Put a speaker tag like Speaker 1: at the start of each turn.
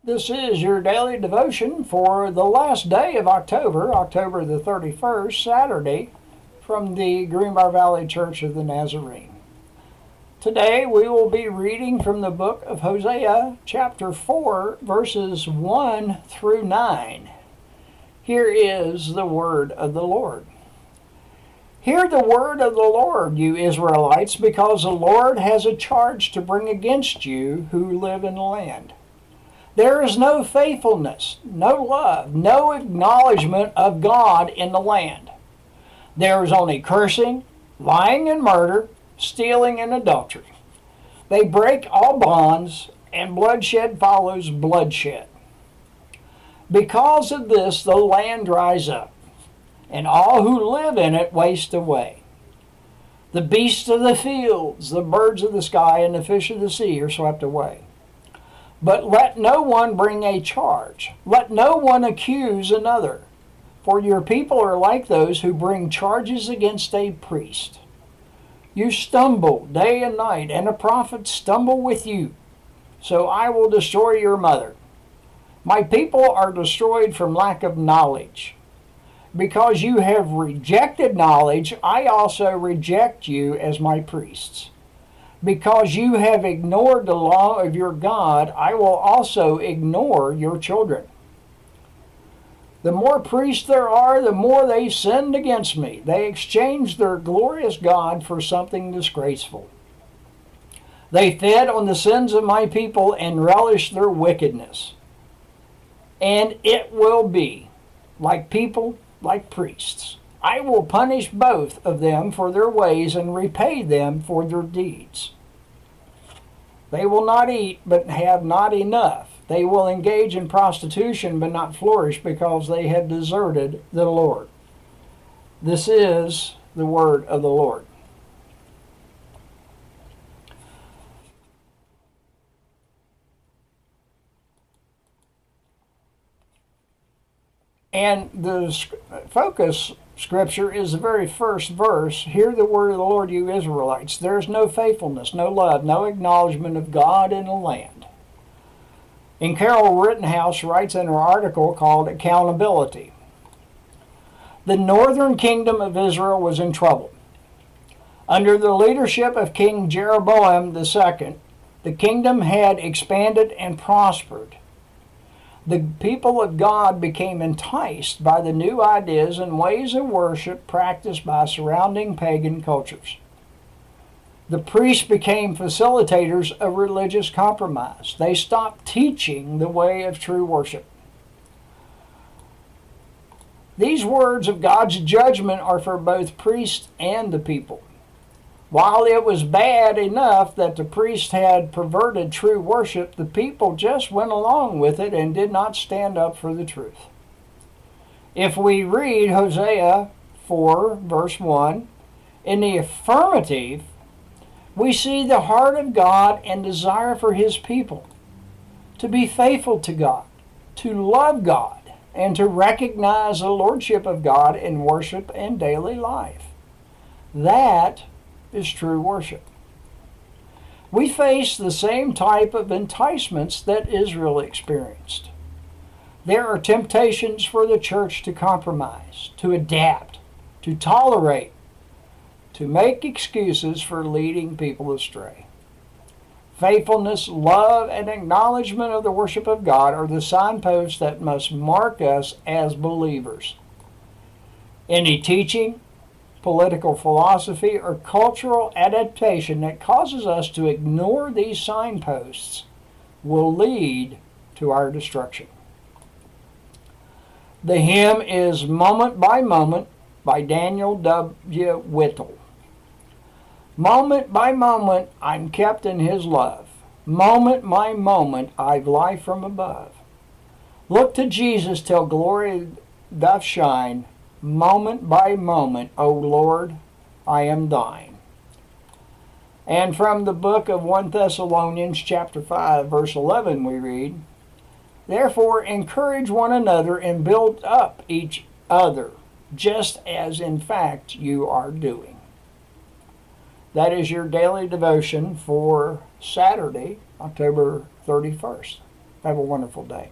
Speaker 1: This is your daily devotion for the last day of October, October the 31st, Saturday, from the Greenbrier Valley Church of the Nazarene. Today we will be reading from the book of Hosea, chapter 4, verses 1 through 9. Here is the word of the Lord. Hear the word of the Lord, you Israelites, because the Lord has a charge to bring against you who live in the land. There is no faithfulness, no love, no acknowledgement of God in the land. There is only cursing, lying and murder, stealing and adultery. They break all bonds, and bloodshed follows bloodshed. Because of this, the land dries up, and all who live in it waste away. The beasts of the fields, the birds of the sky, and the fish of the sea are swept away. But let no one bring a charge. Let no one accuse another. For your people are like those who bring charges against a priest. You stumble day and night, and a prophet stumble with you. So I will destroy your mother. My people are destroyed from lack of knowledge. Because you have rejected knowledge, I also reject you as my priests. Because you have ignored the law of your God, I will also ignore your children. The more priests there are, the more they sinned against me. They exchanged their glorious God for something disgraceful. They fed on the sins of my people and relished their wickedness. And it will be, like people, like priests. I will punish both of them for their ways and repay them for their deeds. They will not eat, but have not enough. They will engage in prostitution, but not flourish, because they have deserted the Lord. This is the word of the Lord. And the focus scripture is the very first verse. Hear the word of the Lord, you Israelites. There is no faithfulness, no love, no acknowledgement of God in the land. And Carol Rittenhouse writes in her article called Accountability. The northern kingdom of Israel was in trouble. Under the leadership of King Jeroboam II, the kingdom had expanded and prospered. The people of God became enticed by the new ideas and ways of worship practiced by surrounding pagan cultures. The priests became facilitators of religious compromise. They stopped teaching the way of true worship. These words of God's judgment are for both priests and the people. While it was bad enough that the priests had perverted true worship, the people just went along with it and did not stand up for the truth. If we read Hosea 4, verse 1, in the affirmative, we see the heart of God and desire for His people to be faithful to God, to love God, and to recognize the lordship of God in worship and daily life. That is true worship. We face the same type of enticements that Israel experienced. There are temptations for the church to compromise, to adapt, to tolerate, to make excuses for leading people astray. Faithfulness, love, and acknowledgement of the worship of God are the signposts that must mark us as believers. Any teaching, political philosophy, or cultural adaptation that causes us to ignore these signposts will lead to our destruction. The hymn is Moment by Moment by Daniel W. Whittle. Moment by moment I'm kept in His love. Moment by moment I've life from above. Look to Jesus till glory doth shine. Moment by moment, O Lord, I am thine. And from the book of 1 Thessalonians chapter 5, verse 11, we read, Therefore encourage one another and build up each other, just as in fact you are doing. That is your daily devotion for Saturday, October 31st. Have a wonderful day.